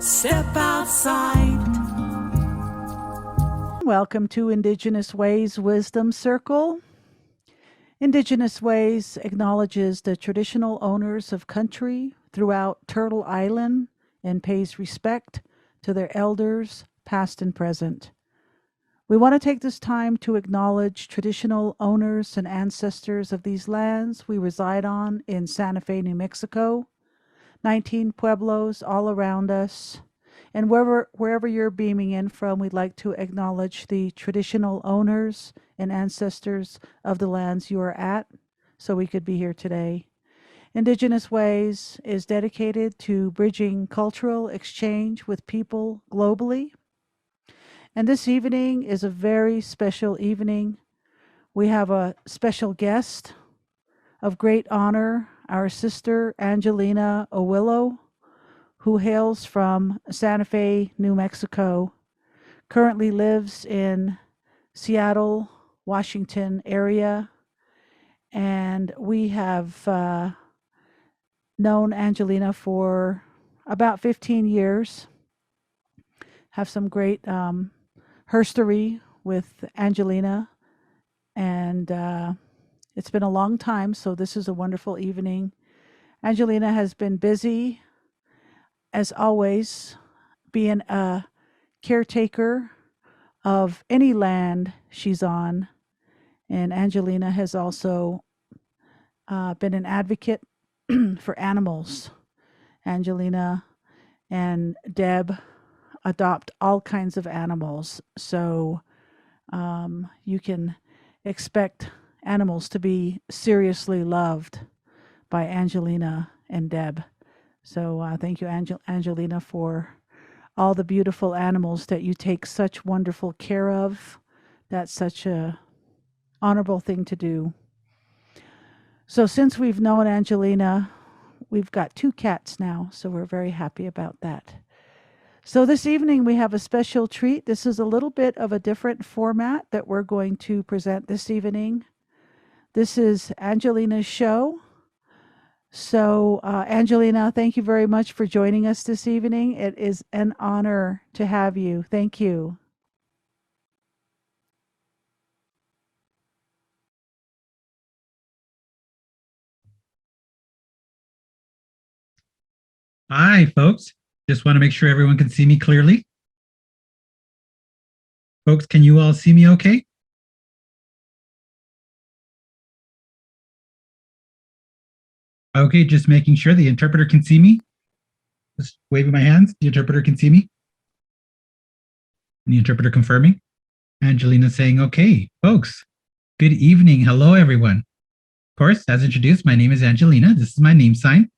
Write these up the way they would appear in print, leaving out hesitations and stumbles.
Step outside. Welcome to Indigenous Ways Wisdom Circle. Indigenous Ways acknowledges the traditional owners of country throughout Turtle Island and pays respect to their elders, past and present. We want to take this time to acknowledge traditional owners and ancestors of these lands we reside on in Santa Fe, New Mexico, 19 pueblos all around us. And wherever you're beaming in from, we'd like to acknowledge the traditional owners and ancestors of the lands you are at, so we could be here today. Indigenous Ways is dedicated to bridging cultural exchange with people globally. And this evening is a very special evening. We have a special guest of great honor, our sister Angelina O'Willow, who hails from Santa Fe, New Mexico, currently lives in Seattle, Washington area. And we have known Angelina for about 15 years, have some great herstory with Angelina, and it's been a long time, so this is a wonderful evening. Angelina has been busy, as always, being a caretaker of any land she's on, and Angelina has also been an advocate for animals. Angelina and Deb adopt all kinds of animals, so you can expect animals to be seriously loved by Angelina and Deb. So thank you, Angelina, for all the beautiful animals that you take such wonderful care of. That's such a honorable thing to do. So since we've known Angelina, we've got 2 cats now, so we're very happy about that. So this evening we have a special treat. This is a little bit of a different format that we're going to present this evening. This is Angelina's show. So Angelina, thank you very much for joining us this evening. It is an honor to have you. Thank you. Hi, folks. Just want to make sure everyone can see me clearly. Folks, can you all see me okay? Okay, just making sure the interpreter can see me. Just waving my hands. The interpreter can see me. And the interpreter confirming. Angelina saying, okay, folks, good evening. Hello, everyone. Of course, as introduced, my name is Angelina. This is my name sign.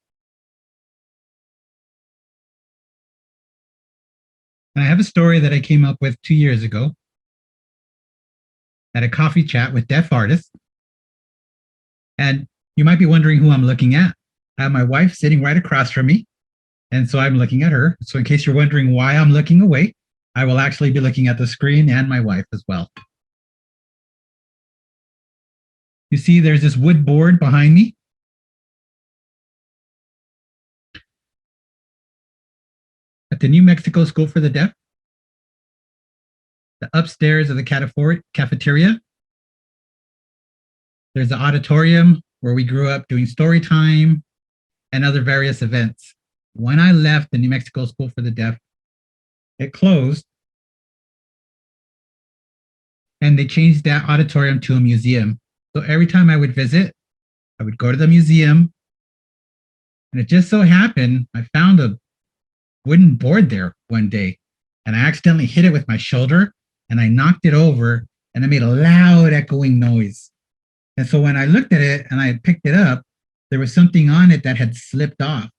And I have a story that I came up with 2 years ago at a coffee chat with deaf artists. And you might be wondering who I'm looking at. I have my wife sitting right across from me. And so I'm looking at her. So in case you're wondering why I'm looking away, I will actually be looking at the screen and my wife as well. You see there's this wood board behind me. At the New Mexico School for the Deaf, the upstairs of the cafeteria, there's the auditorium where we grew up doing story time and other various events. When I left the New Mexico School for the Deaf, it closed and they changed that auditorium to a museum. So every time I would visit, I would go to the museum, and it just so happened I found a wooden board there one day, and I accidentally hit it with my shoulder and I knocked it over and it made a loud echoing noise. And so when I looked at it and I picked it up, there was something on it that had slipped off.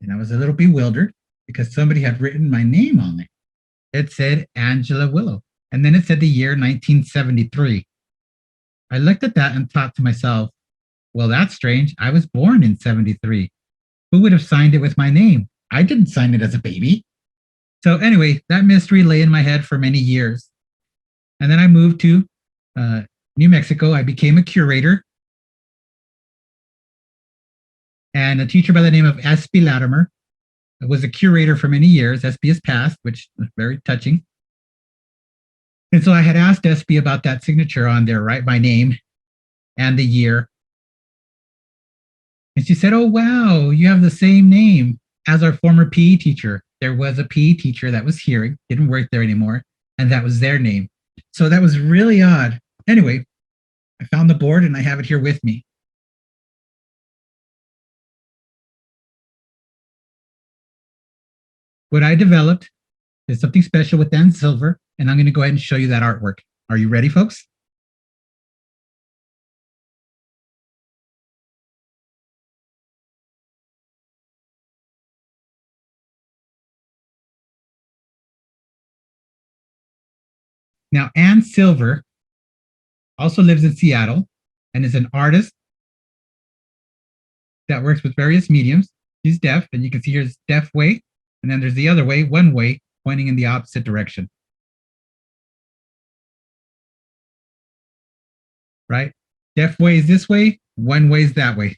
And I was a little bewildered because somebody had written my name on it. It said Angela Willow. And then it said the year 1973. I looked at that and thought to myself, well, that's strange. I was born in 73. Who would have signed it with my name? I didn't sign it as a baby. So anyway, that mystery lay in my head for many years. And then I moved to New Mexico. I became a curator and a teacher by the name of S.P. Latimer was a curator for many years. SB has passed, which was very touching. And so I had asked SB about that signature on there, right? My name and the year. And she said, "Oh, wow, you have the same name as our former PE teacher." There was a PE teacher that was here, didn't work there anymore, and that was their name. So that was really odd. Anyway, I found the board and I have it here with me. What I developed is something special with Dan Silver, and I'm going to go ahead and show you that artwork. Are you ready, folks? Now, Ann Silver also lives in Seattle and is an artist that works with various mediums. She's deaf, and you can see here's deaf way, and then there's the other way, one way, pointing in the opposite direction. Right? Deaf way is this way, one way is that way.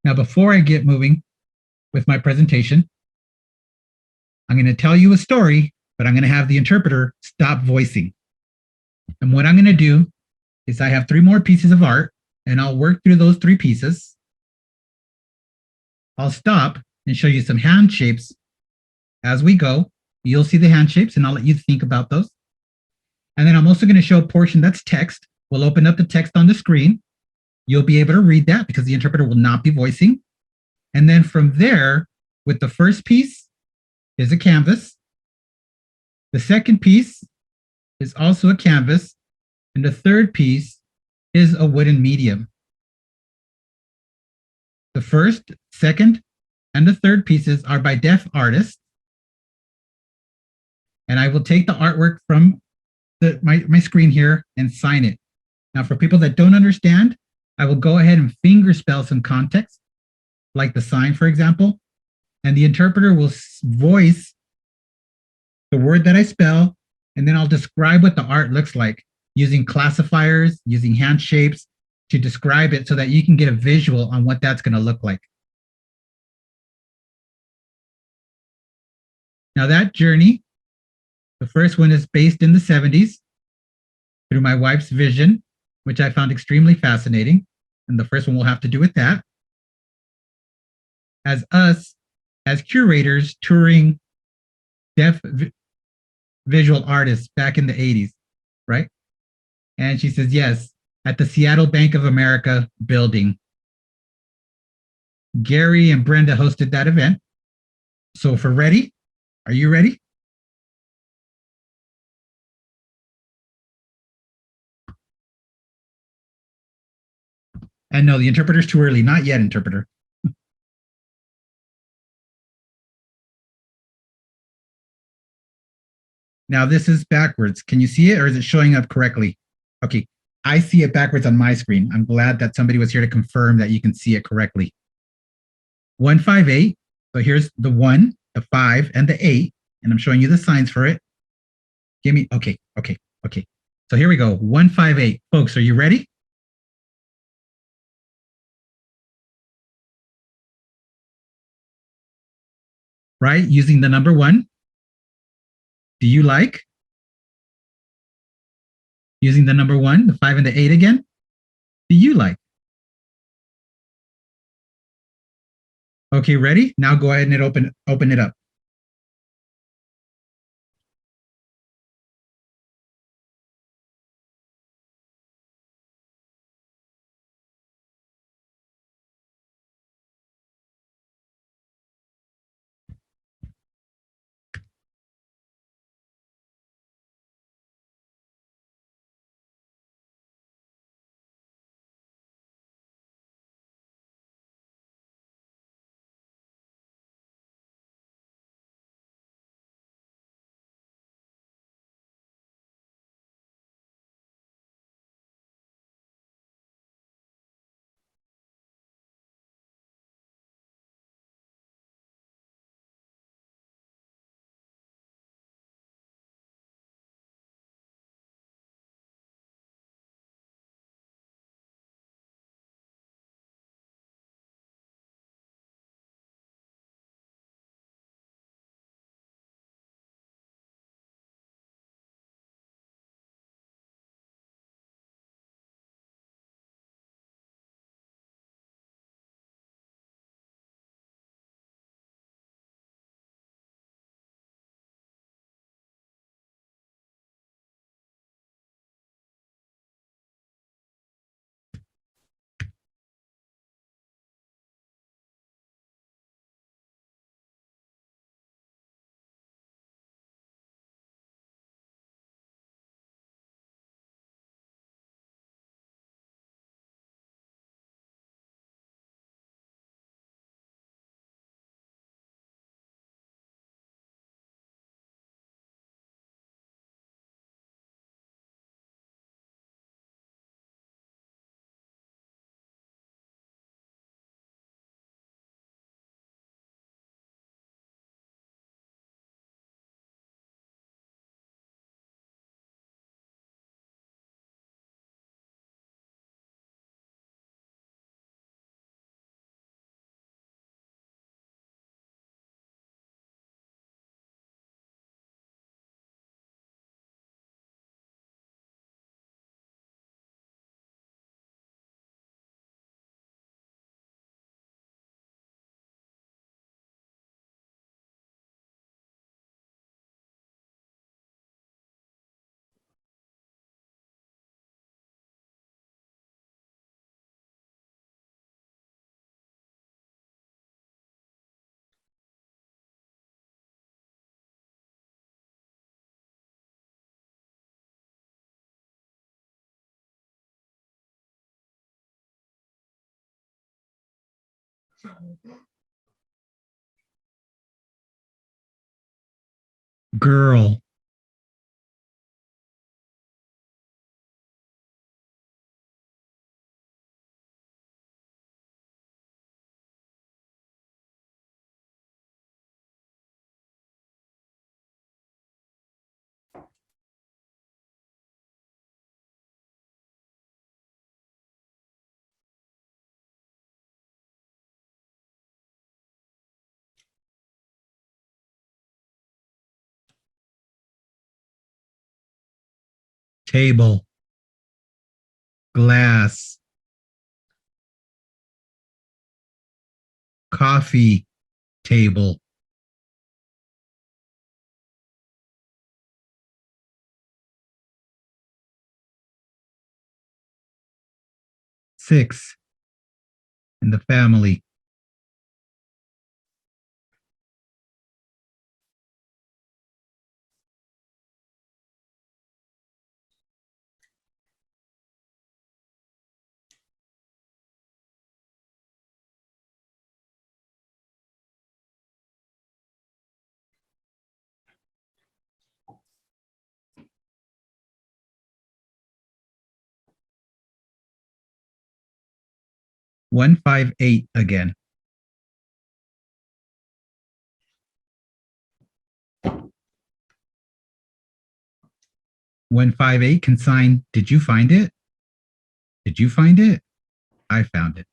Now, before I get moving with my presentation, I'm going to tell you a story, but I'm going to have the interpreter stop voicing. And what I'm going to do is I have 3 more pieces of art, and I'll work through those 3 pieces. I'll stop and show you some hand shapes as we go. You'll see the hand shapes, and I'll let you think about those. And then I'm also going to show a portion that's text. We'll open up the text on the screen. You'll be able to read that because the interpreter will not be voicing. And then from there, with the first piece is a canvas. The second piece is also a canvas. And the third piece is a wooden medium. The first, second, and the third pieces are by deaf artists. And I will take the artwork from my screen here and sign it. Now, for people that don't understand, I will go ahead and finger spell some context, like the sign, for example, and the interpreter will voice the word that I spell, and then I'll describe what the art looks like using classifiers, using hand shapes to describe it so that you can get a visual on what that's going to look like. Now, that journey, the first one is based in the 70s through my wife's vision, which I found extremely fascinating. And the first one will have to do with that. As us, as curators touring deaf visual artists back in the 80s, right? And she says, yes, at the Seattle Bank of America building. Gary and Brenda hosted that event. So if we're ready, are you ready? And no, the interpreter's too early. Not yet, interpreter. Now this is backwards. Can you see it, or is it showing up correctly? Okay, I see it backwards on my screen. I'm glad that somebody was here to confirm that you can see it correctly. 158. So here's the 1, the 5, and the 8, and I'm showing you the signs for it. Give me, okay. So here we go, 158. Folks, are you ready? Right, using the number 1. Do you like? Using the number 1, the 5, and the 8 again. Do you like? Okay, ready? Now go ahead and open it up. Girl. Table. Glass. Coffee table. Six in the family. One, 5, 8 again. One, 5, 8 can sign. Did you find it? Did you find it? I found it.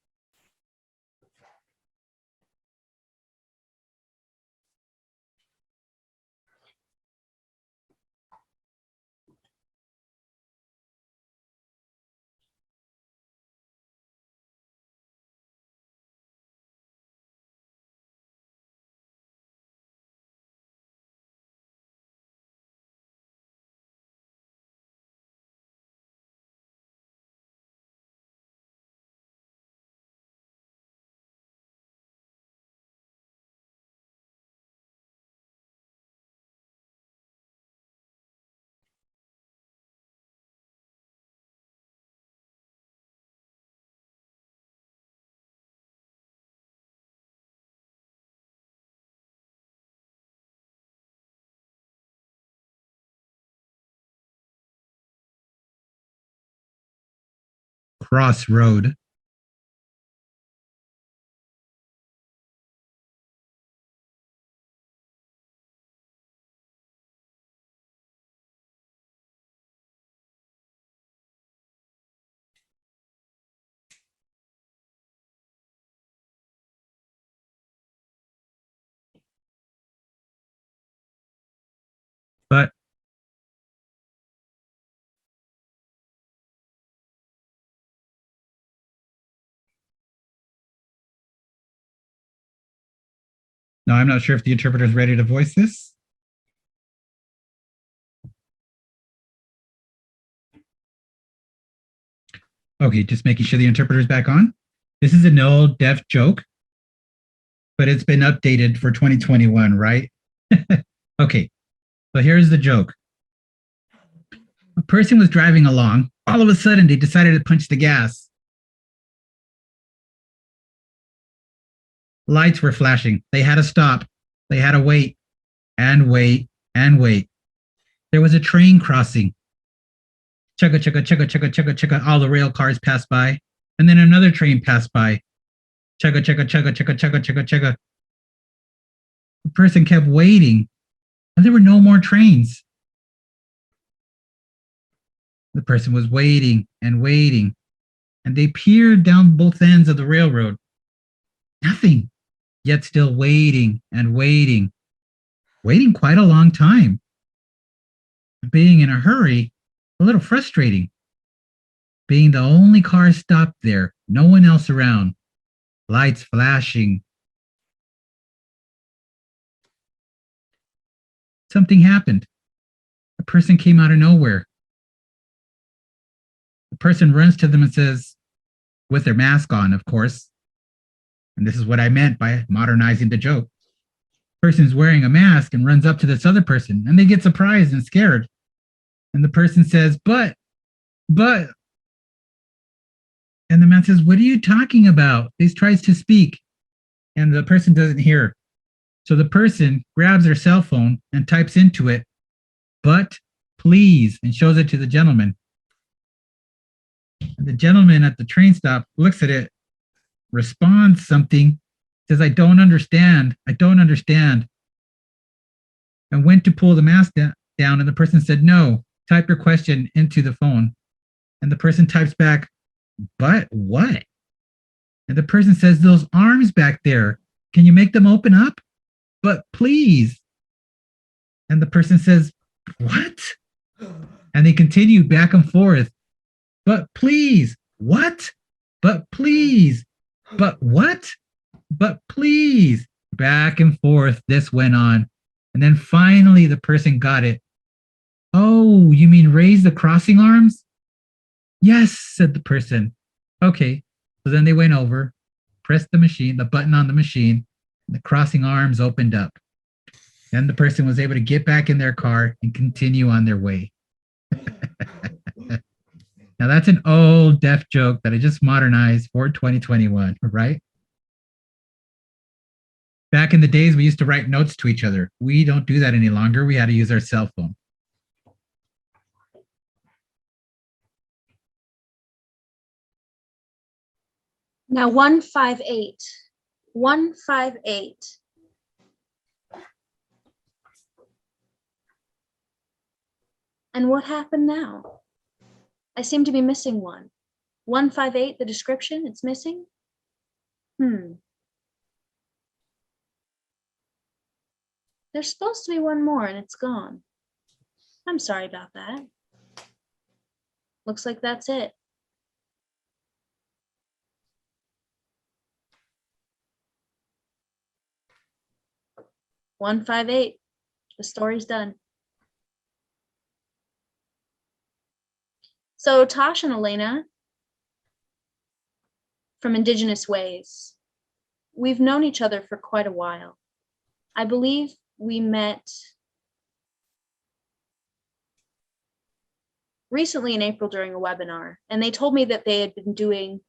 Crossroad. But no, I'm not sure if the interpreter is ready to voice this. Okay, just making sure the interpreter is back on. This is an old deaf joke, but it's been updated for 2021, right? Okay, so here's the joke. A person was driving along. All of a sudden, they decided to punch the gas. Lights were flashing. They had to stop. They had to wait and wait and wait. There was a train crossing. Chugga, chugga, chugga, chugga, chugga, chugga. All the rail cars passed by. And then another train passed by. Chugga, chugga, chugga, chugga, chugga, chugga, chugga. The person kept waiting, and there were no more trains. The person was waiting and waiting, and they peered down both ends of the railroad. Nothing, yet still waiting and waiting, waiting quite a long time. Being in a hurry, a little frustrating. Being the only car stopped there, no one else around, lights flashing. Something happened. A person came out of nowhere. The person runs to them and says, with their mask on, of course, and this is what I meant by modernizing the joke. The person's wearing a mask and runs up to this other person, and they get surprised and scared. And the person says, but, and the man says, what are you talking about? He tries to speak. and the person doesn't hear. So the person grabs their cell phone and types into it, "but please," and shows it to the gentleman. And the gentleman at the train stop looks at it, responds something, says, "I don't understand. I don't understand." And went to pull the mask down, and the person said, "No, type your question into the phone." And the person types back, "But what?" And the person says, "Those arms back there, can you make them open up? But please." And the person says, "What?" And they continue back and forth. "But please, what? But please, but what? But please." Back and forth, this went on. And then finally the person got it. "Oh, you mean raise the crossing arms?" "Yes," said the person. "Okay." So then they went over, pressed the button on the machine, and the crossing arms opened up. Then the person was able to get back in their car and continue on their way. Now that's an old deaf joke that I just modernized for 2021, right? Back in the days, we used to write notes to each other. We don't do that any longer. We had to use our cell phone. Now 158. 158. And what happened now? I seem to be missing one. 158, the description, it's missing? There's supposed to be one more and it's gone. I'm sorry about that. Looks like that's it. One, 5, 8. The story's done. So Tosh and Elena from IndigenousWays, we've known each other for quite a while. I believe we met recently in April during a webinar, and they told me that they had been doing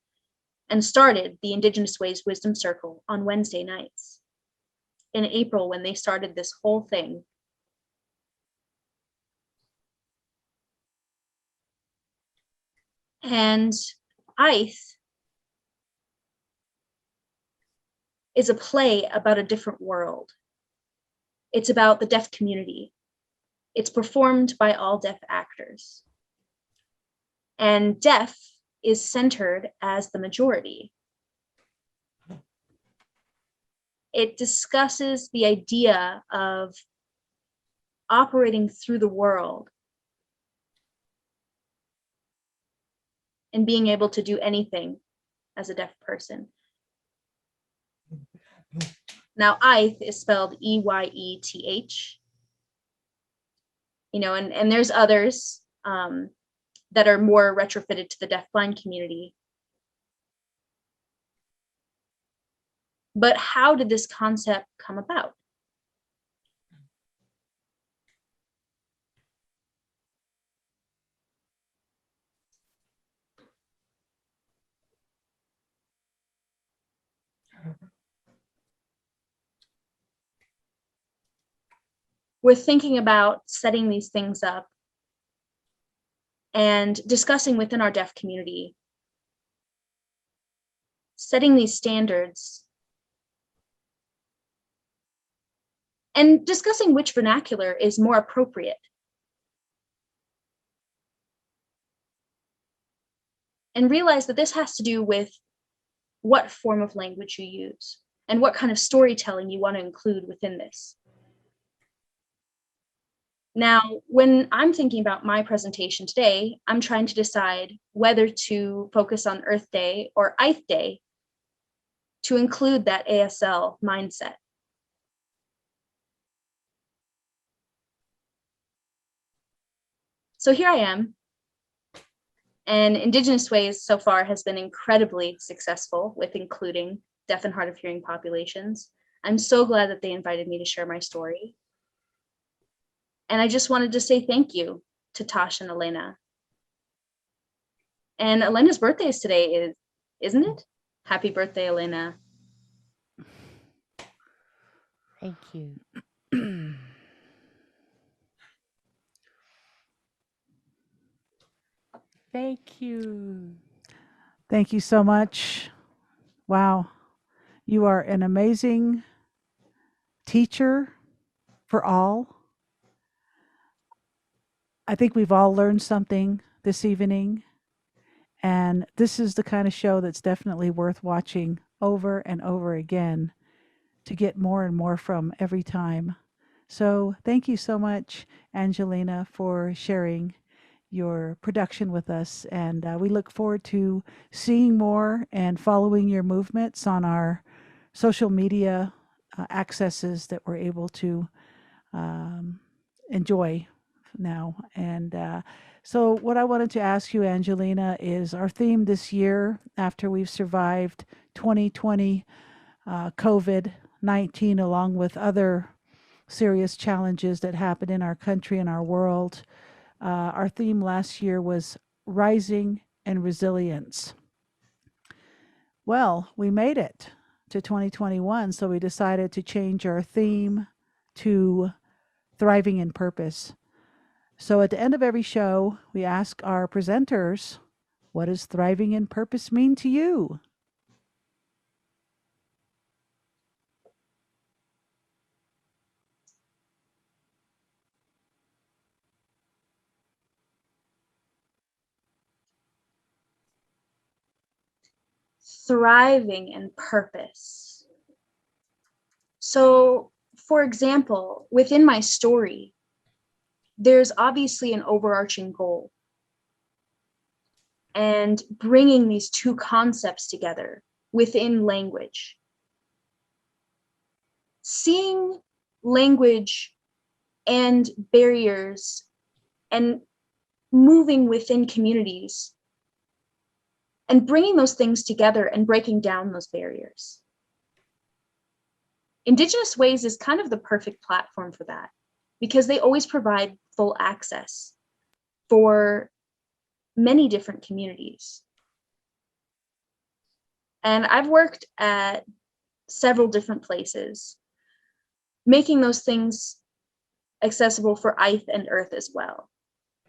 and started the IndigenousWays Wisdom Circle on Wednesday nights in April when they started this whole thing. And Ith is a play about a different world. It's about the deaf community. It's performed by all deaf actors. And deaf is centered as the majority. It discusses the idea of operating through the world and being able to do anything as a deaf person. Now, Ith is spelled E-Y-E-T-H. You know, and there's others that are more retrofitted to the deafblind community. But how did this concept come about? We're thinking about setting these things up and discussing within our deaf community, setting these standards and discussing which vernacular is more appropriate. And realize that this has to do with what form of language you use and what kind of storytelling you want to include within this. Now, when I'm thinking about my presentation today, I'm trying to decide whether to focus on Earth Day or Ith Day to include that ASL mindset. So here I am, and IndigenousWays so far has been incredibly successful with including deaf and hard of hearing populations. I'm so glad that they invited me to share my story. And I just wanted to say thank you to Tosh and Elena. And Elena's birthday is today, isn't it? Happy birthday, Elena. Thank you. Thank you. Thank you so much. Wow. You are an amazing teacher for all. I think we've all learned something this evening. And this is the kind of show that's definitely worth watching over and over again to get more and more from every time. So thank you so much, Angelina, for sharing your production with us. And we look forward to seeing more and following your movements on our social media accesses that we're able to enjoy now. And so, what I wanted to ask you, Angelina, is our theme this year, after we've survived 2020 COVID 19, along with other serious challenges that happened in our country and our world. Our theme last year was rising and resilience. Well, we made it to 2021, so we decided to change our theme to thriving in purpose. So at the end of every show, we ask our presenters, what does thriving in purpose mean to you? Thriving in purpose. So, for example, within my story, there's obviously an overarching goal. And bringing these two concepts together within language. Seeing language and barriers and moving within communities and bringing those things together and breaking down those barriers. Indigenous Ways is kind of the perfect platform for that because they always provide full access for many different communities. And I've worked at several different places, making those things accessible for Ith and Earth as well.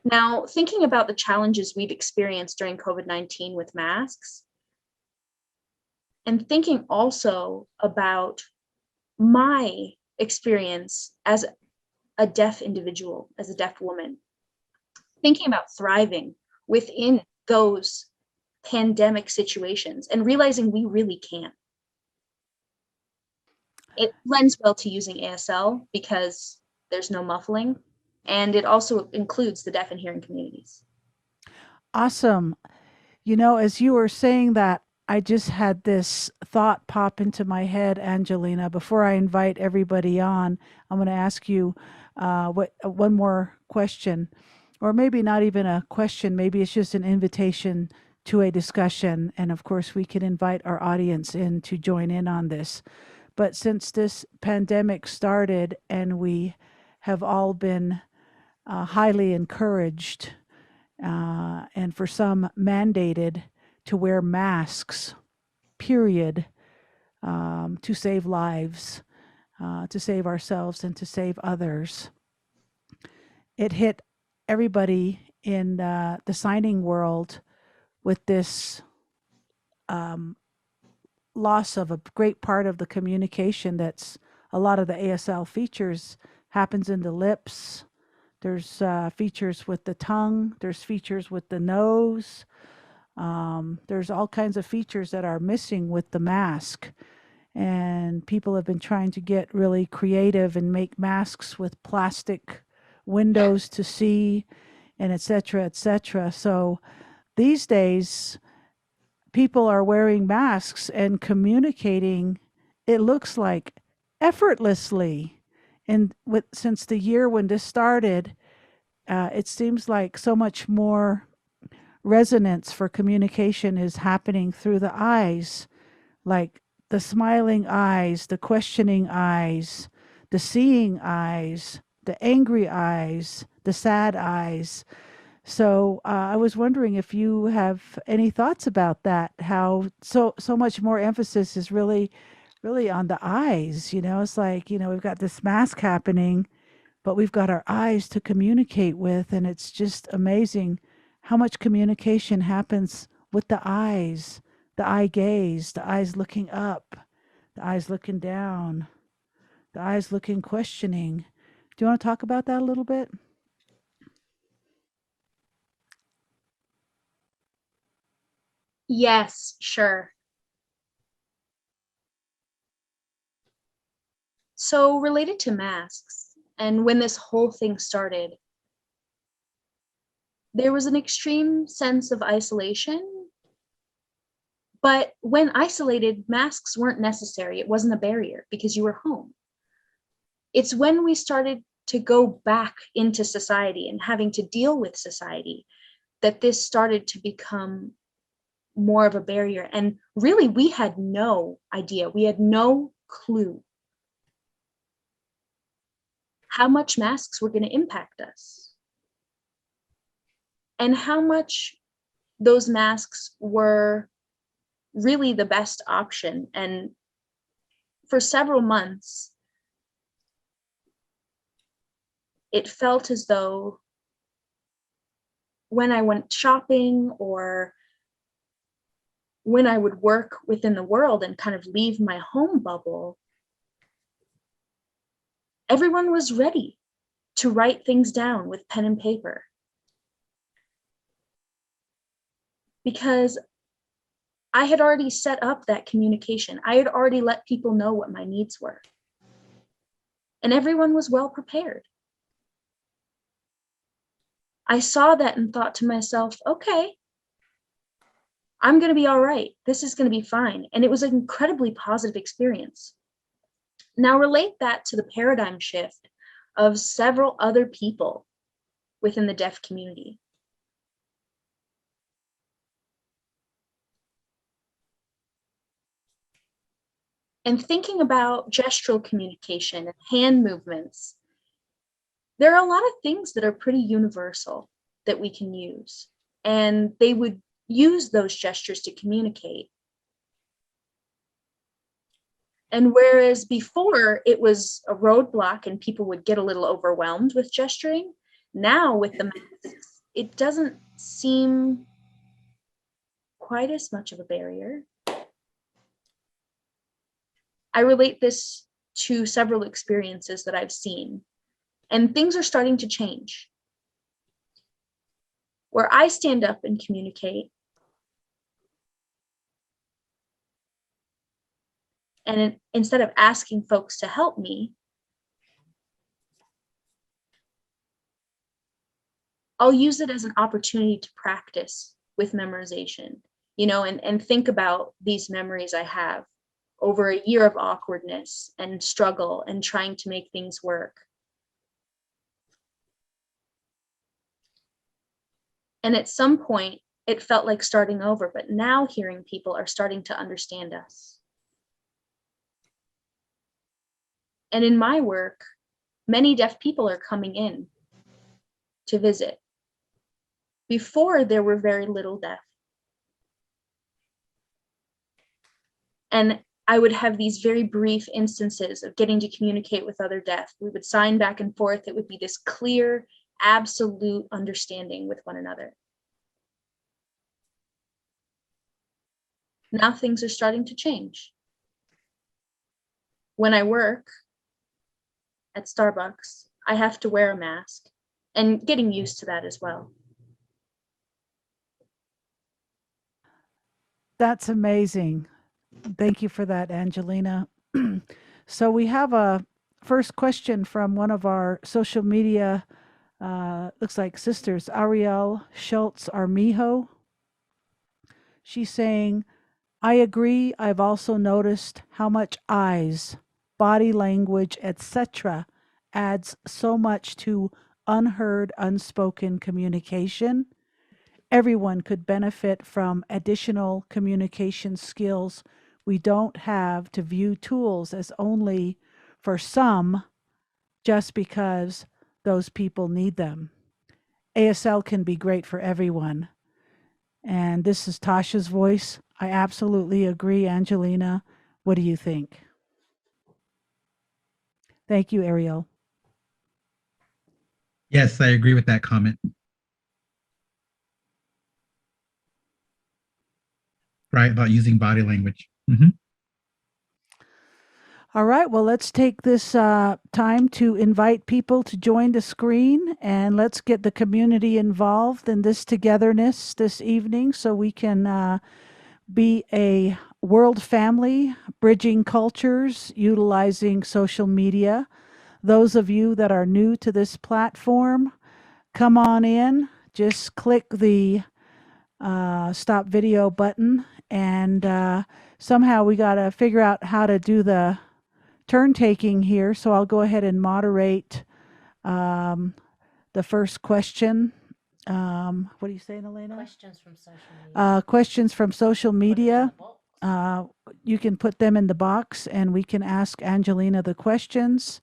Now, thinking about the challenges we've experienced during COVID-19 with masks, and thinking also about my experience as a deaf individual, as a deaf woman, thinking about thriving within those pandemic situations and realizing we really can. It lends well to using ASL because there's no muffling, and it also includes the deaf and hearing communities. Awesome. You know, as you were saying that, I just had this thought pop into my head, Angelina. Before I invite everybody on, I'm going to ask you one more question, or maybe not even a question. Maybe it's just an invitation to a discussion. And of course, we can invite our audience in to join in on this. But since this pandemic started and we have all been highly encouraged and for some mandated to wear masks, period, to save lives, to save ourselves and to save others. It hit everybody in the signing world with this loss of a great part of the communication. That's a lot of the ASL features happens in the lips. There's features with the tongue. There's features with the nose. There's all kinds of features that are missing with the mask. And people have been trying to get really creative and make masks with plastic windows to see, and et cetera, et cetera. So these days, people are wearing masks and communicating, it looks like, effortlessly. And since the year when this started, it seems like so much more resonance for communication is happening through the eyes, like the smiling eyes, the questioning eyes, the seeing eyes, the angry eyes, the sad eyes. So I was wondering if you have any thoughts about that, how so much more emphasis is really really on the eyes. It's like, we've got this mask happening, but we've got our eyes to communicate with. And it's just amazing how much communication happens with the eye gaze, the eyes looking up, the eyes looking down, the eyes looking questioning. Do you want to talk about that a little bit? Yes, sure. So, related to masks, and when this whole thing started, there was an extreme sense of isolation. But when isolated, masks weren't necessary. It wasn't a barrier because you were home. It's when we started to go back into society and having to deal with society that this started to become more of a barrier. And really, we had no idea. We had no clue how much masks were going to impact us and how much those masks were really the best option. And for several months, it felt as though when I went shopping or when I would work within the world and kind of leave my home bubble, everyone was ready to write things down with pen and paper. Because I had already set up that communication. I had already let people know what my needs were. And everyone was well prepared. I saw that and thought to myself, okay, I'm going to be all right. This is going to be fine. And it was an incredibly positive experience. Now relate that to the paradigm shift of several other people within the deaf community. And thinking about gestural communication and hand movements, there are a lot of things that are pretty universal that we can use. And they would use those gestures to communicate. And whereas before it was a roadblock and people would get a little overwhelmed with gesturing, now with the masks, it doesn't seem quite as much of a barrier. I relate this to several experiences that I've seen, and things are starting to change. Where I stand up and communicate, and instead of asking folks to help me, I'll use it as an opportunity to practice with memorization, and think about these memories I have over a year of awkwardness and struggle and trying to make things work. And at some point, it felt like starting over, but now hearing people are starting to understand us. And in my work, many deaf people are coming in to visit. Before, there were very little deaf. And I would have these very brief instances of getting to communicate with other deaf. We would sign back and forth. It would be this clear, absolute understanding with one another. Now things are starting to change. When I work at Starbucks, I have to wear a mask, and getting used to that as well. That's amazing. Thank you for that, Angelina. So we have a first question from one of our social media, looks like sisters, Ariel Schultz Armijo. She's saying, I agree. I've also noticed how much eyes, body language, etc. adds so much to unheard, unspoken communication. Everyone could benefit from additional communication skills we don't have to view tools as only for some just because those people need them. ASL can be great for everyone. And this is Tasha's voice. I absolutely agree, Angelina. What do you think? Thank you, Ariel. Yes, I agree with that comment. Right, about using body language. All right, well, let's take this time to invite people to join the screen, and let's get the community involved in this togetherness this evening so we can be a world family, bridging cultures, utilizing social media. Those of you that are new to this platform, come on in, just click the stop video button, and somehow we got to figure out how to do the turn taking here. So I'll go ahead and moderate the first question. What are you saying, Elena? Questions from social media. Questions from social Put it in media. the box. You can put them in the box and we can ask Angelina the questions.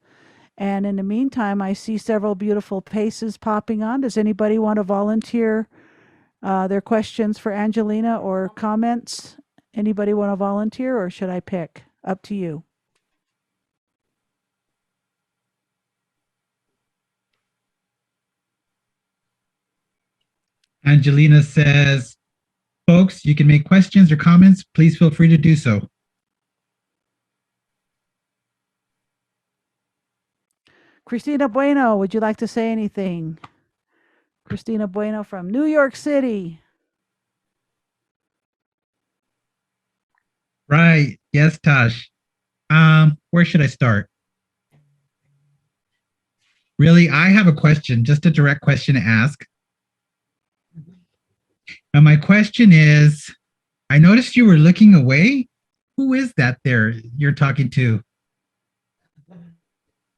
And in the meantime, I see several beautiful faces popping on. Does anybody want to volunteer their questions for Angelina or comments? Anybody want to volunteer, or should I pick? Up to you. Angelina says, folks, you can make questions or comments. Please feel free to do so. Christina Bueno, would you like to say anything? Christina Bueno from New York City. Right. Yes, Tosh. Where should I start? Really, I have a question, just a direct question to ask. And my question is, I noticed you were looking away. Who is that there you're talking to?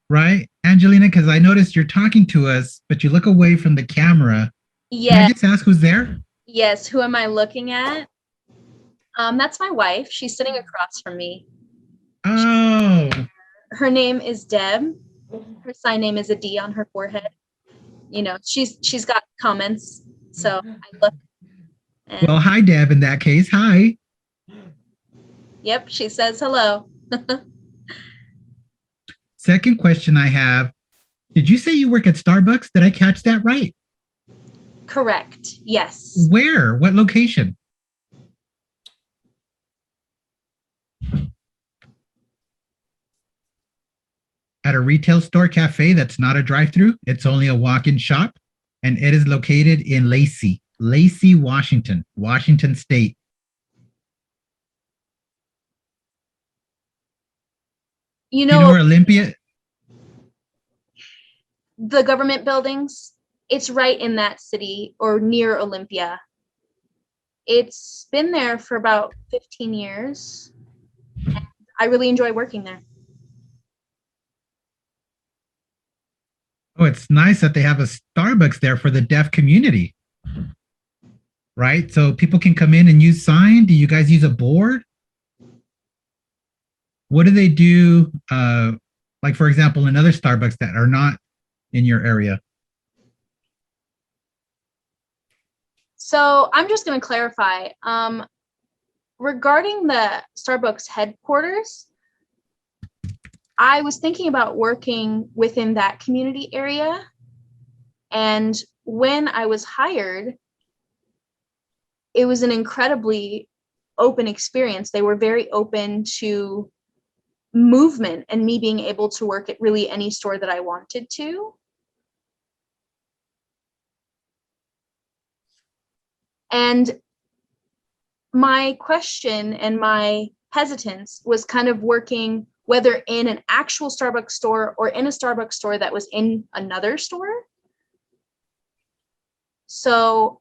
Right, Angelina, because I noticed you're talking to us, but you look away from the camera. Can I Yes. just ask who's there? Yes. Who am I looking at? That's my wife. She's sitting across from me. Oh, Her name is Deb. Her sign name is a D on her forehead. You know, she's got comments. So I look. And, well, hi, Deb, in that case. Hi. yep, she says hello. Second question I have, did you say you work at Starbucks? Did I catch that right? Correct. Yes. Where? What location? At a retail store cafe that's not a drive-through. It's only a walk-in shop, and it is located in Lacey, Washington, Washington State. You You know where Olympia? the government buildings, it's right in that city or near Olympia. It's been there for about 15 years. I really enjoy working there. Oh, it's nice that they have a Starbucks there for the deaf community. Right? So people can come in and use sign. Do you guys use a board? What do they do? Like, for example, in other Starbucks that are not in your area? So I'm just going to clarify. Regarding the Starbucks headquarters, I was thinking about working within that community area. And when I was hired, it was an incredibly open experience. They were very open to movement and me being able to work at really any store that I wanted to. And my question and my hesitance was kind of working whether in an actual Starbucks store or in a Starbucks store that was in another store. So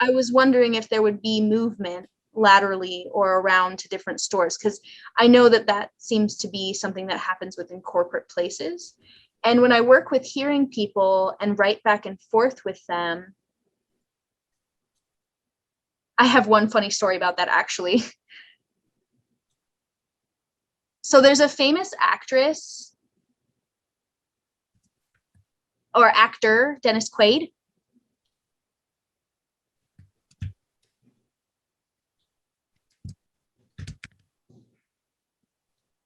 I was wondering if there would be movement laterally or around to different stores, because I know that that seems to be something that happens within corporate places. And when I work with hearing people and write back and forth with them, I have one funny story about that, actually. So there's a famous actress or actor, Dennis Quaid.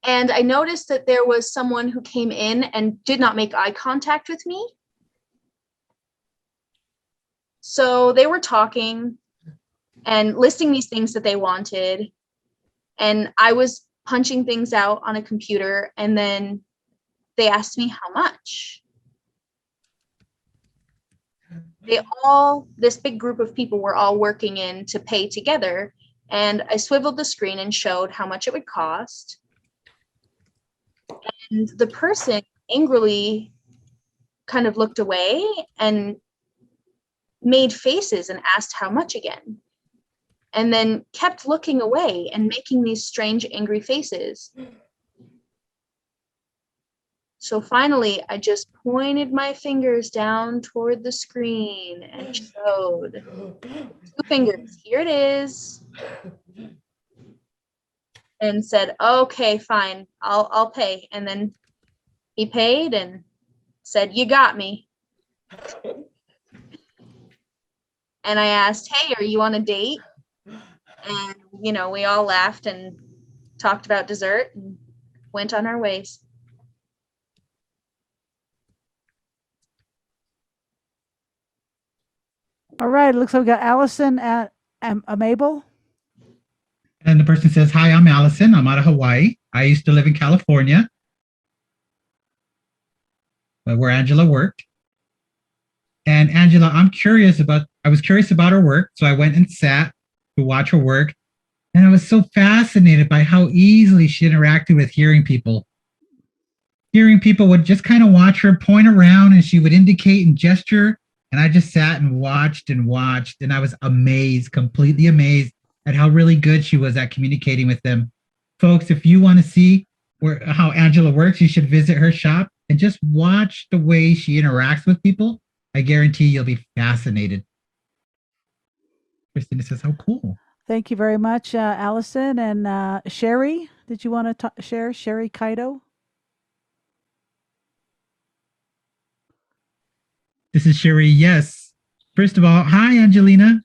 And I noticed that there was someone who came in and did not make eye contact with me. So they were talking and listing these things that they wanted. And I was punching things out on a computer, and then they asked me how much. This big group of people were all working in to pay together, and I swiveled the screen and showed how much it would cost. And the person angrily kind of looked away and made faces and asked how much again, and then kept looking away and making these strange angry faces. So finally, I just pointed my fingers down toward the screen and showed 2 fingers. Here it is. And said, okay, fine, I'll pay. And then he paid and said, you got me. And I asked, hey, are you on a date? And, we all laughed and talked about dessert and went on our ways. All right. It looks like we got Allison at Mabel. And the person says, hi, I'm Allison. I'm out of Hawaii. I used to live in California, where Angela worked. And Angela, I was curious about her work. So I went and sat to watch her work. And I was so fascinated by how easily she interacted with hearing people. Hearing people would just kind of watch her point around, and she would indicate and gesture. And I just sat and watched. And I was amazed, completely amazed at how really good she was at communicating with them. Folks, if you want to see how Angela works, you should visit her shop and just watch the way she interacts with people. I guarantee you'll be fascinated. Christina says, how cool. Thank you very much, Allison. And Sherry, did you want to share? Sherry Kaido? This is Sherry. Yes. First of all, hi, Angelina.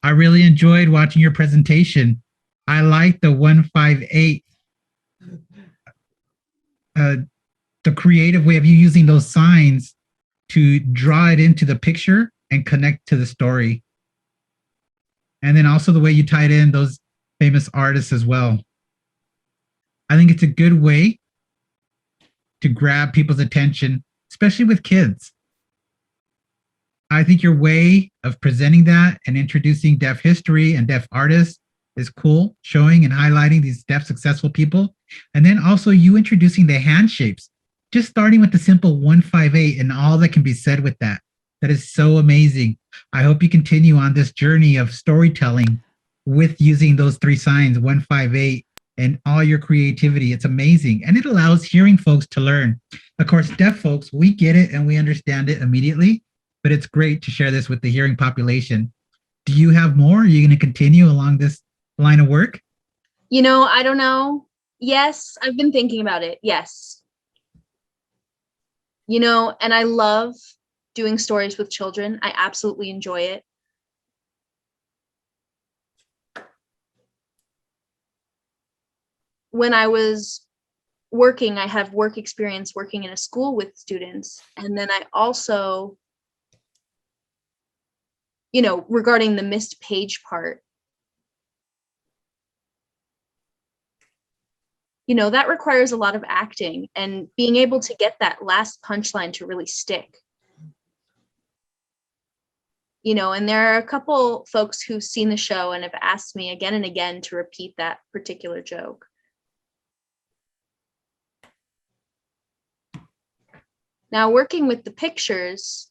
I really enjoyed watching your presentation. I like the 158, the creative way of you using those signs to draw it into the picture and connect to the story. And then also the way you tied in those famous artists as well. I think it's a good way to grab people's attention, especially with kids. I think your way of presenting that and introducing deaf history and deaf artists is cool, showing and highlighting these deaf successful people. And then also you introducing the handshapes, just starting with the simple 158 and all that can be said with that. That is so amazing. I hope you continue on this journey of storytelling with using those 3 signs, 158, and all your creativity. It's amazing. And it allows hearing folks to learn. Of course, deaf folks, we get it and we understand it immediately, but it's great to share this with the hearing population. Do you have more? Are you going to continue along this line of work? I don't know. Yes, I've been thinking about it. Yes. And I love doing stories with children. I absolutely enjoy it. When I was working, I have work experience working in a school with students. And then I also, regarding the missed page part, that requires a lot of acting and being able to get that last punchline to really stick. And there are a couple folks who've seen the show and have asked me again and again to repeat that particular joke. Now, working with the pictures,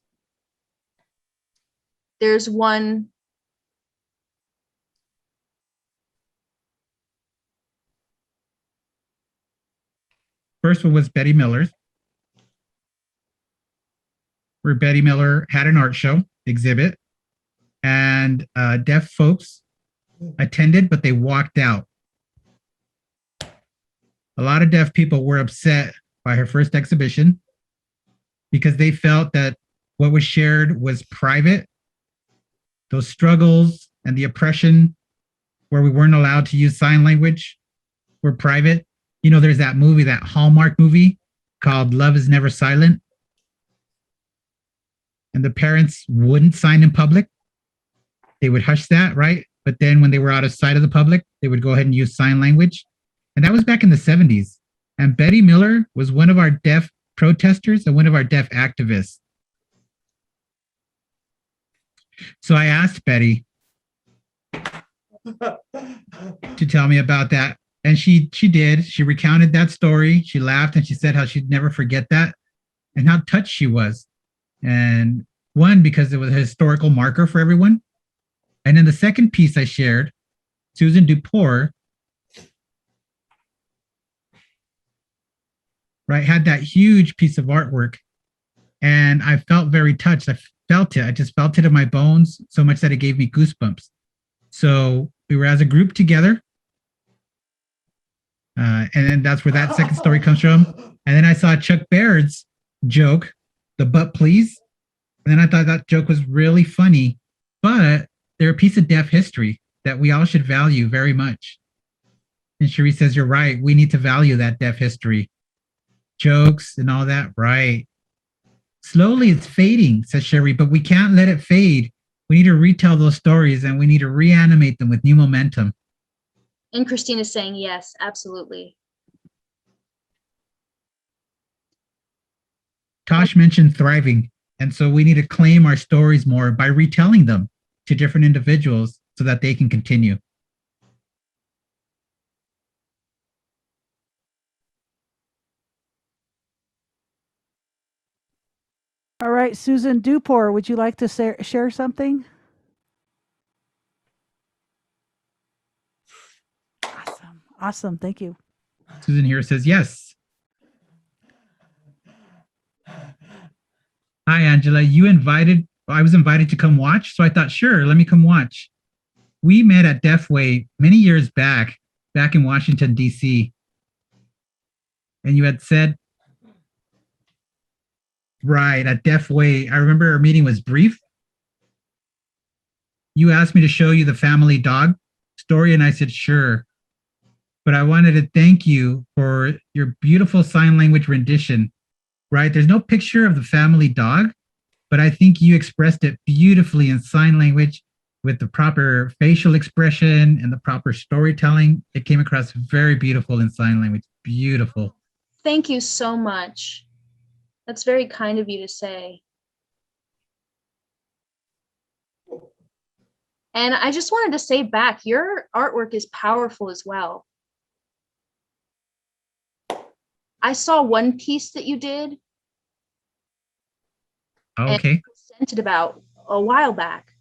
there's one First one was Betty Miller's, where Betty Miller had an art show exhibit, and deaf folks attended, but they walked out. A lot of deaf people were upset by her first exhibition because they felt that what was shared was private. Those struggles and the oppression where we weren't allowed to use sign language were private. You know, there's that movie, that Hallmark movie called Love is Never Silent. And the parents wouldn't sign in public. They would hush that, right? But then when they were out of sight of the public, they would go ahead and use sign language. And that was back in the 70s. And Betty Miller was one of our deaf protesters and one of our deaf activists. So I asked Betty to tell me about that. And she did. She recounted that story. She laughed and she said how she'd never forget that and how touched she was. And one, because it was a historical marker for everyone. And then the second piece I shared, Susan Duport, right, had that huge piece of artwork. And I felt very touched. I felt it. I just felt it in my bones so much that it gave me goosebumps. So we were as a group together. And then that's where that second story comes from. And then I saw Chuck Baird's joke, the butt please. And then I thought that joke was really funny, but they're a piece of deaf history that we all should value very much. And Cherie says, you're right. We need to value that deaf history. Jokes and all that, right. Slowly it's fading, says Cherie, but we can't let it fade. We need to retell those stories and we need to reanimate them with new momentum. And Christina's saying yes, absolutely. Tosh mentioned thriving. And so we need to claim our stories more by retelling them to different individuals so that they can continue. All right, Susan Duport, would you like to share something? Awesome. Thank you. Susan here says yes. Hi, Angela. I was invited to come watch, so I thought, sure, let me come watch. We met at Deafway many years back in Washington, D.C. And you had said, right, at Deafway, I remember our meeting was brief. You asked me to show you the family dog story, and I said, sure. But I wanted to thank you for your beautiful sign language rendition, right? There's no picture of the family dog, but I think you expressed it beautifully in sign language with the proper facial expression and the proper storytelling. It came across very beautiful in sign language. Beautiful. Thank you so much. That's very kind of you to say. And I just wanted to say back, your artwork is powerful as well. I saw one piece that you did. Okay. And presented about a while back.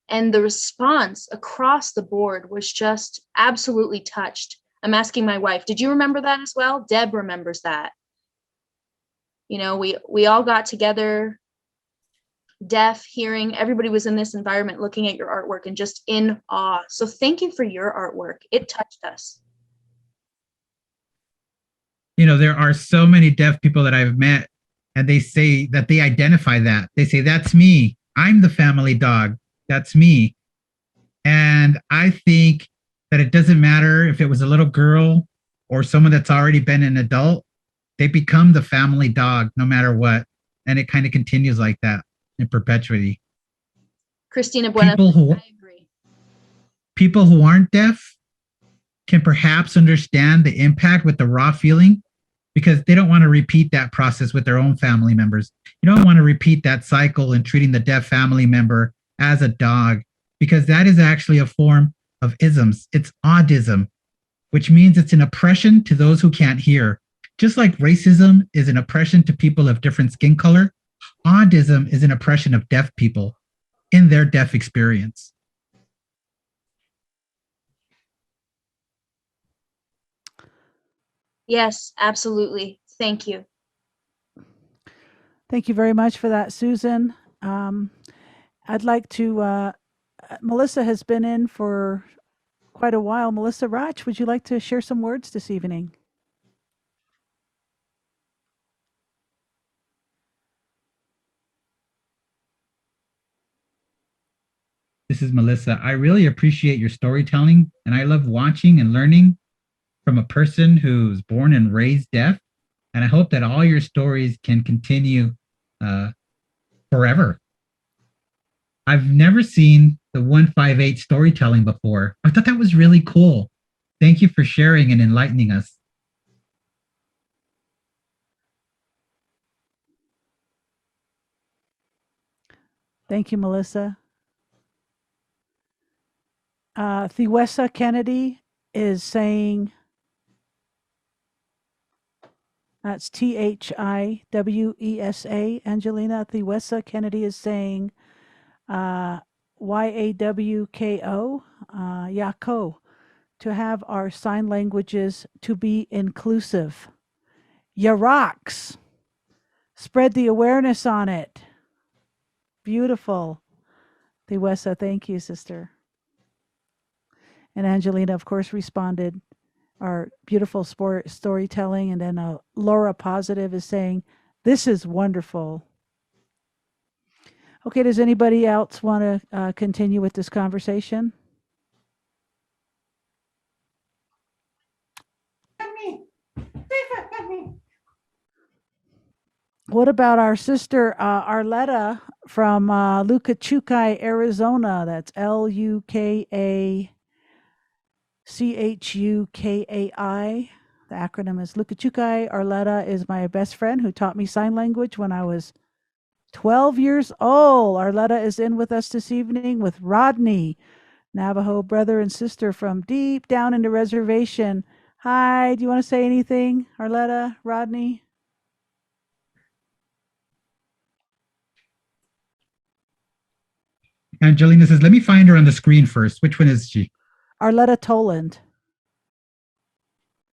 And the response across the board was just absolutely touched. I'm asking my wife, did you remember that as well? Deb remembers that. You know, we all got together, deaf, hearing, everybody was in this environment looking at your artwork and just in awe. So thank you for your artwork. It touched us. You know, there are so many deaf people that I've met, and they say that they identify that. They say, that's me. I'm the family dog. That's me. And I think that it doesn't matter if it was a little girl or someone that's already been an adult, they become the family dog no matter what. And it kind of continues like that in perpetuity. Christina Buena, I agree. People who aren't deaf can perhaps understand the impact with the raw feeling because they don't want to repeat that process with their own family members. You don't want to repeat that cycle in treating the deaf family member as a dog, because that is actually a form of isms. It's audism, which means it's an oppression to those who can't hear. Just like racism is an oppression to people of different skin color, audism is an oppression of deaf people in their deaf experience. Yes, absolutely. Thank you. Thank you very much for that, Susan. I'd like to, Melissa has been in for quite a while. Melissa Roch, would you like to share some words this evening? This is Melissa. I really appreciate your storytelling, and I love watching and learning from a person who's born and raised deaf. And I hope that all your stories can continue forever. I've never seen the 158 storytelling before. I thought that was really cool. Thank you for sharing and enlightening us. Thank you, Melissa. Thewessa Kennedy is saying, that's Thiwesa. Angelina Thewessa Kennedy is saying, Yawko, Yako, to have our sign languages to be inclusive. Ya rocks. Spread the awareness on it. Beautiful. Thewessa, thank you, sister. And Angelina, of course, responded, our beautiful storytelling. And then Laura Positive is saying, this is wonderful. Okay, does anybody else want to continue with this conversation? What about our sister Arletta from Lukachukai, Arizona? That's Lukachukai. The acronym is Lukachukai. Arletta is my best friend who taught me sign language when I was 12 years old. Arletta is in with us this evening with Rodney, Navajo brother and sister from deep down in the reservation. Hi, do you want to say anything, Arletta, Rodney? Angelina says, let me find her on the screen first. Which one is she? Arletta Toland.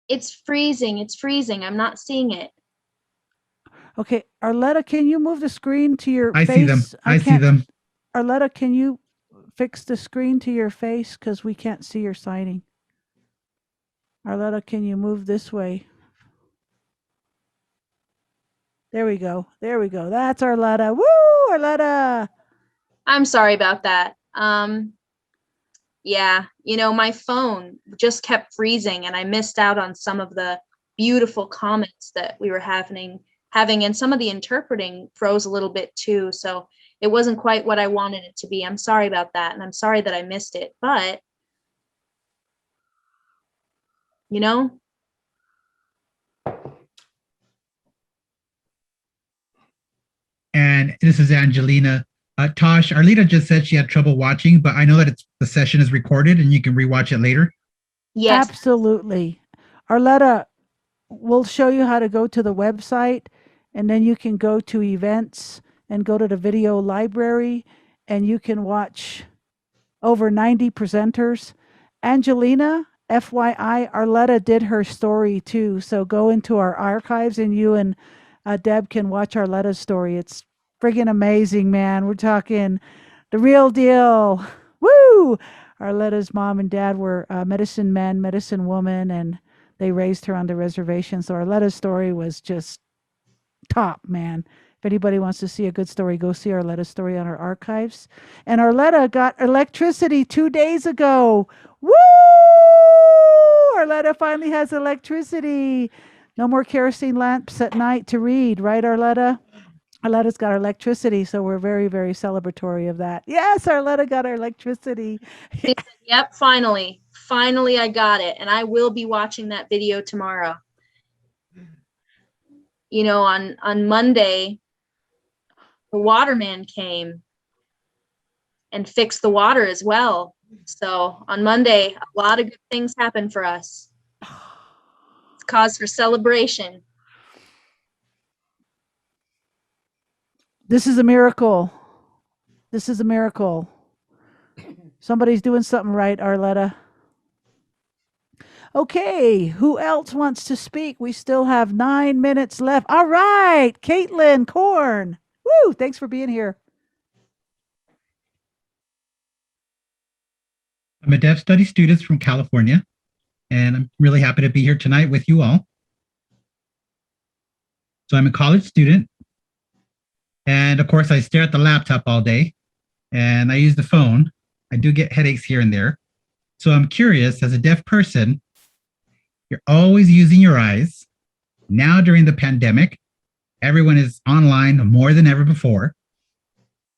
It's freezing. It's freezing. I'm not seeing it. Okay, Arletta, can you move the screen to your face? I see them. I see them. Arletta, can you fix the screen to your face? Because we can't see your signing. Arletta, can you move this way? There we go. There we go. That's Arletta. Woo, Arletta. I'm sorry about that. Yeah, my phone just kept freezing and I missed out on some of the beautiful comments that we were having, and some of the interpreting froze a little bit too. So it wasn't quite what I wanted it to be. I'm sorry about that. And I'm sorry that I missed it, but And this is Angelina. Tosh, Arlita just said she had trouble watching, but I know that the session is recorded and you can rewatch it later. Yes. Absolutely. Arletta, we'll show you how to go to the website, and then you can go to events and go to the video library, and you can watch over 90 presenters. Angelina, FYI, Arletta did her story too. So go into our archives and you and Deb can watch Arletta's story. It's friggin' amazing, man. We're talking the real deal. Woo! Arletta's mom and dad were medicine men, medicine woman, and they raised her on the reservation. So Arletta's story was just top, man. If anybody wants to see a good story, go see Arletta's story on our archives. And Arletta got electricity 2 days ago. Woo! Arletta finally has electricity. No more kerosene lamps at night to read, right, Arletta? Arletta's got electricity, so we're very, very celebratory of that. Yes, Arletta got her electricity. Yep, finally. Finally, I got it. And I will be watching that video tomorrow. On Monday, the waterman came and fixed the water as well. So on Monday, a lot of good things happened for us. It's cause for celebration. This is a miracle. This is a miracle. Somebody's doing something right, Arletta. Okay, who else wants to speak? We still have 9 minutes left. All right, Caitlin Korn. Woo, thanks for being here. I'm a deaf studies student from California, and I'm really happy to be here tonight with you all. So I'm a college student, and of course I stare at the laptop all day, and I use the phone. I do get headaches here and there. So I'm curious, as a deaf person, You're always using your eyes. Now during the pandemic, everyone is online more than ever before.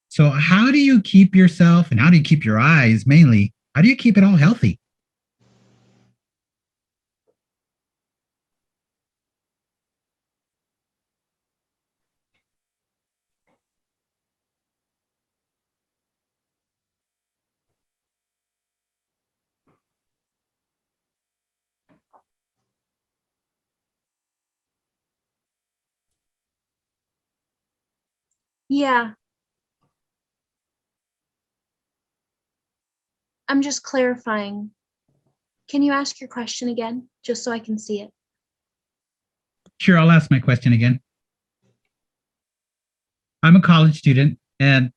So how do you keep yourself and how do you keep your eyes mainly? How do you keep it all healthy? Yeah. I'm just clarifying. Can you ask your question again, just so I can see it? Sure, I'll ask my question again. I'm a college student, and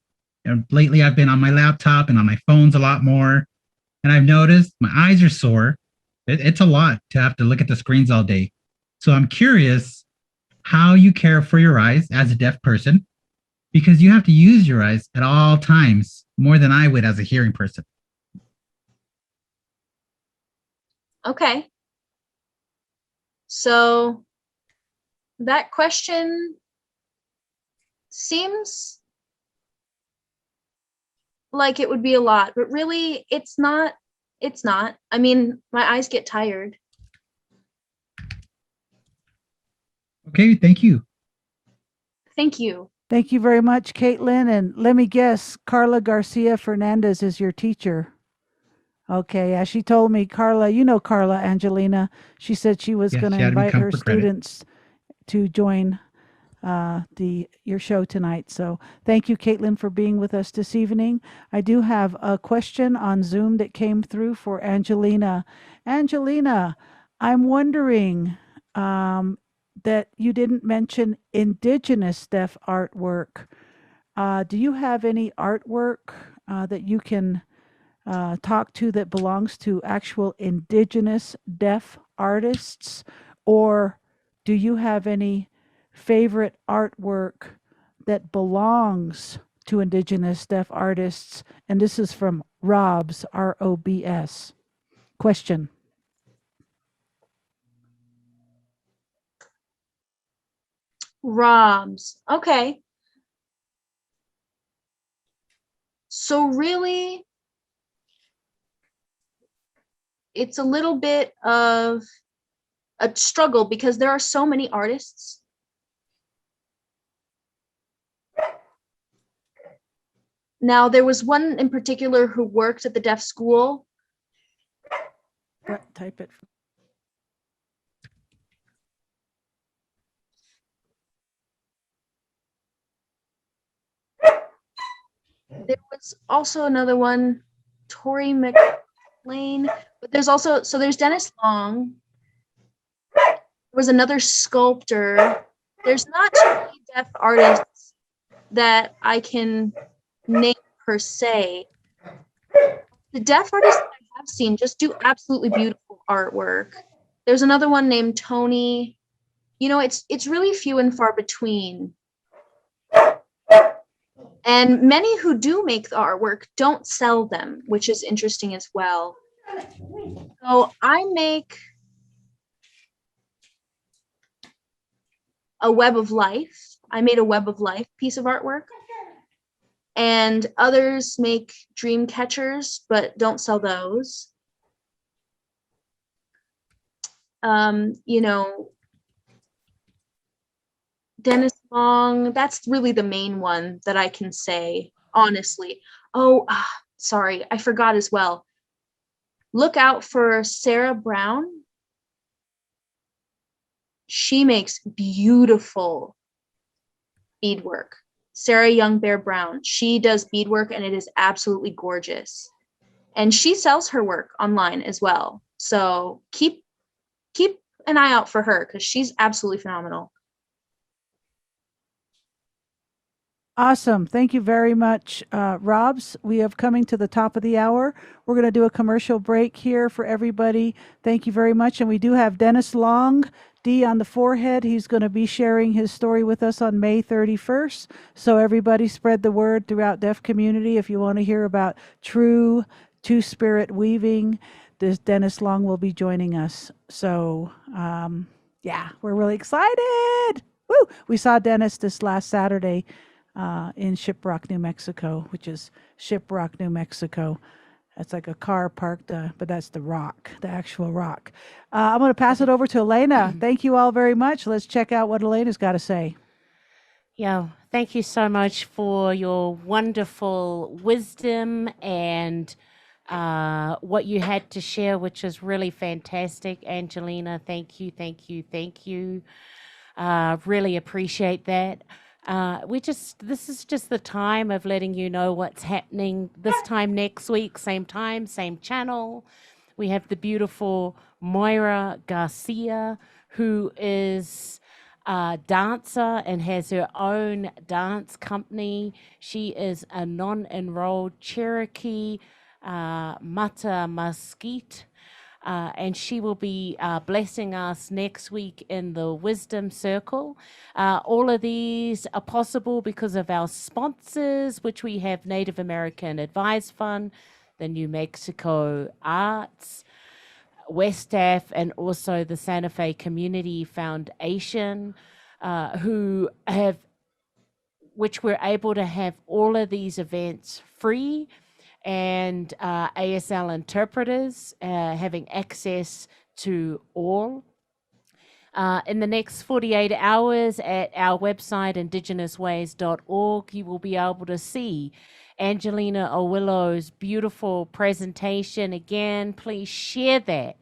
lately I've been on my laptop and on my phones a lot more. And I've noticed my eyes are sore. It's a lot to have to look at the screens all day. So I'm curious how you care for your eyes as a deaf person, because you have to use your eyes at all times more than I would as a hearing person. Okay. So that question seems like it would be a lot, but really it's not. It's not. I mean, my eyes get tired. Okay, thank you. Thank you. Thank you very much, Caitlin. And let me guess, Carla Garcia Fernandez is your teacher. Okay, yeah, she told me, Carla, you know Carla, Angelina. She said she was Yes, going to she had me invite come her for credit. students to join your show tonight. So thank you, Caitlin, for being with us this evening. I do have a question on Zoom that came through for Angelina. Angelina, I'm wondering that you didn't mention indigenous deaf artwork. Do you have any artwork that you can talk to that belongs to actual indigenous deaf artists? Or do you have any favorite artwork that belongs to indigenous deaf artists? And this is from Robs, ROBS. Question. Robs. Okay. So really, it's a little bit of a struggle because there are so many artists. Now, there was one in particular who worked at the deaf school. What? Type it. There was also another one, Tori McLean, but there's also, so there's Dennis Long. There was another sculptor. There's not too many deaf artists that I can name per se. The deaf artists I have seen just do absolutely beautiful artwork. There's another one named Tony. You know, it's really few and far between. And many who do make the artwork don't sell them, which is interesting as well. So I make a web of life. I made a web of life piece of artwork. And others make dream catchers, but don't sell those. You know, Dennis Long, that's really the main one that I can say, honestly. Oh, sorry, I forgot as well. Look out for Sarah Brown. She makes beautiful beadwork. Sarah Young Bear Brown, she does beadwork and it is absolutely gorgeous. And she sells her work online as well. So keep an eye out for her because she's absolutely phenomenal. Awesome. Thank you very much, Robs. We have coming to the top of the hour. We're going to do a commercial break here for everybody. Thank you very much. And we do have Dennis Long, D on the forehead. He's going to be sharing his story with us on May 31st. So everybody spread the word throughout deaf community if you want to hear about true two-spirit weaving. this Dennis Long will be joining us. So, yeah, we're really excited. Woo! We saw Dennis this last Saturday in Shiprock, New Mexico, which is Shiprock, New Mexico. It's like a car parked, but that's the rock, the actual rock. I'm going to pass it over to Elena. Thank you all very much. Let's check out what Elena's got to say. Yeah, thank you so much for your wonderful wisdom and what you had to share, which is really fantastic. Angelina, thank you, thank you, thank you. Really appreciate that. This is just the time of letting you know what's happening this time next week, same time, same channel. We have the beautiful Moira Garcia, who is a dancer and has her own dance company. She is a non-enrolled Cherokee Mata Mesquite. And she will be blessing us next week in the Wisdom Circle. All of these are possible because of our sponsors, which we have Native American Advice Fund, the New Mexico Arts, Westaf, and also the Santa Fe Community Foundation, which we're able to have all of these events free, and ASL interpreters having access to all. In the next 48 hours at our website, IndigenousWays.org, you will be able to see Angelina O'Willow's beautiful presentation. Again, please share that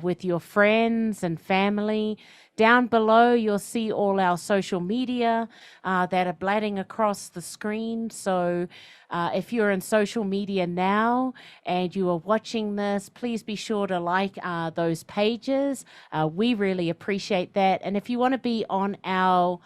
with your friends and family. Down below, you'll see all our social media that are blatting across the screen. So if you're in social media now and you are watching this, please be sure to like those pages. We really appreciate that. And if you want to be on our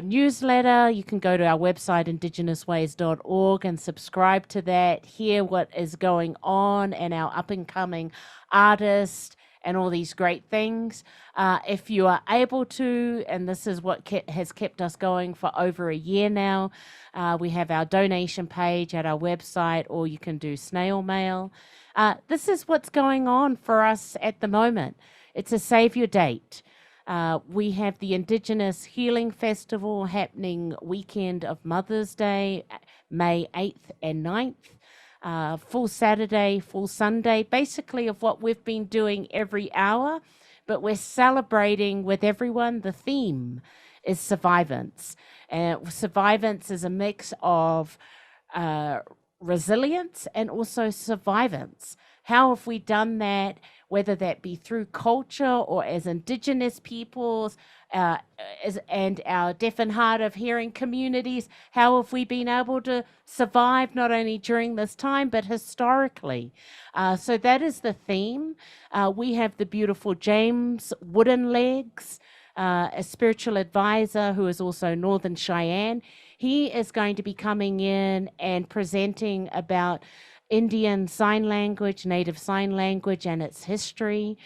newsletter, you can go to our website, IndigenousWays.org, and subscribe to that, hear what is going on and our up-and-coming artists and all these great things. If you are able to, and this is what has kept us going for over a year now, we have our donation page at our website, or you can do snail mail. This is what's going on for us at the moment. It's a save your date. We have the Indigenous Healing Festival happening weekend of Mother's Day, May 8th and 9th. Full Saturday, full Sunday, basically of what we've been doing every hour, but we're celebrating with everyone. The theme is survivance. Survivance is a mix of resilience and also survivance. How have we done that, whether that be through culture or as Indigenous peoples and our deaf and hard of hearing communities? How have we been able to survive not only during this time, but historically? So that is the theme. We have the beautiful James Wooden Legs, a spiritual advisor who is also Northern Cheyenne. He is going to be coming in and presenting about Indian Sign Language, Native Sign Language, and its history.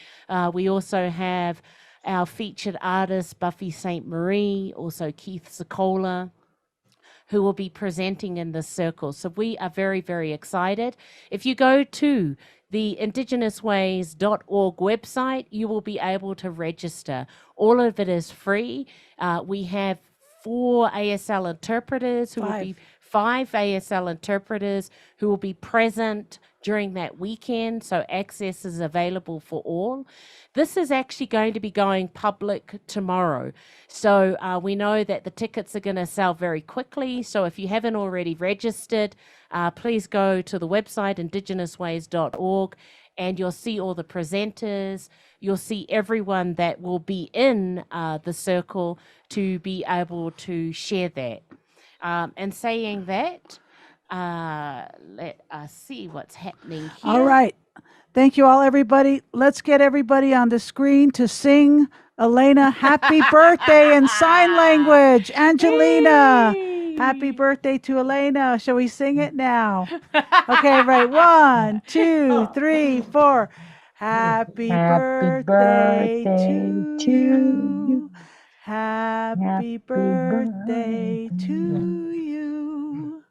We also have our featured artist, Buffy St. Marie, also Keith Sokola, who will be presenting in this circle. So we are very, very excited. If you go to the IndigenousWays.org website, you will be able to register. All of it is free. We have 4 ASL interpreters who will be 5 ASL interpreters who will be present during that weekend, so access is available for all. This is actually going to be going public tomorrow, so we know that the tickets are going to sell very quickly. So if you haven't already registered, please go to the website IndigenousWays.org, and you'll see all the presenters. You'll see everyone that will be in the circle to be able to share that. And saying that, let us see what's happening here. All right. Thank you all, everybody. Let's get everybody on the screen to sing Elena happy birthday in sign language. Angelina, happy birthday to Elena. Shall we sing it now? Okay, right. 1, 2, 3, 4. Happy birthday to you. Happy birthday to you.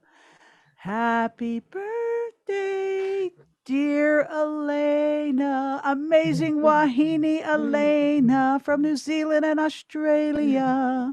Happy birthday Dear Elena, amazing Wahine Elena from New Zealand and Australia.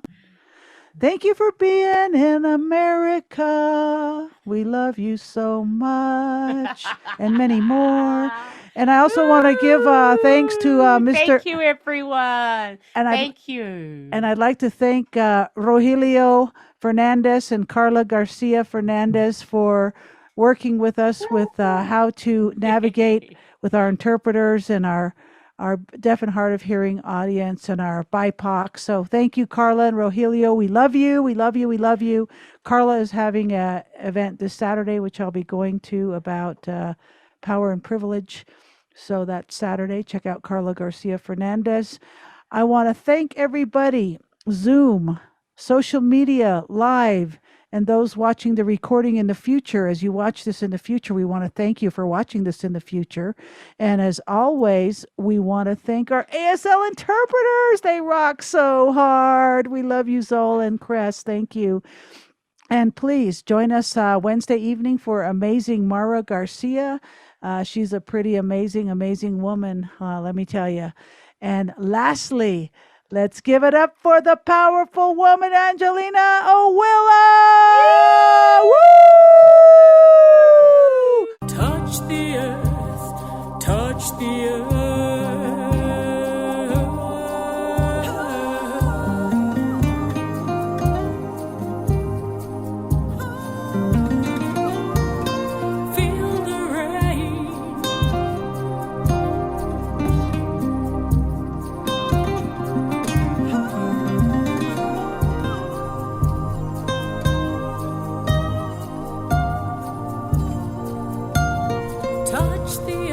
Thank you for being in America. We love you so much, and many more. And I also want to give thanks to Mr. Thank you, everyone. And Thank you. And I'd like to thank Rogelio Fernandez and Carla Garcia Fernandez for working with us with how to navigate with our interpreters and our deaf and hard of hearing audience and our BIPOC. So thank you, Carla and Rogelio. We love you. We love you. We love you. Carla is having an event this Saturday, which I'll be going to about power and privilege. So that's Saturday. Check out Carla Garcia Fernandez. I want to thank everybody, Zoom, social media, live, and those watching the recording in the future. As you watch this in the future, we want to thank you for watching this in the future. And as always, we want to thank our ASL interpreters. They rock so hard. We love you, Zola and Cress. Thank you. And please join us Wednesday evening for amazing Mara Garcia. She's a pretty amazing, amazing woman, let me tell you. And lastly, let's give it up for the powerful woman, Angelina O'Willow! Woo! Touch the earth, touch the earth. Feel the rain. Touch the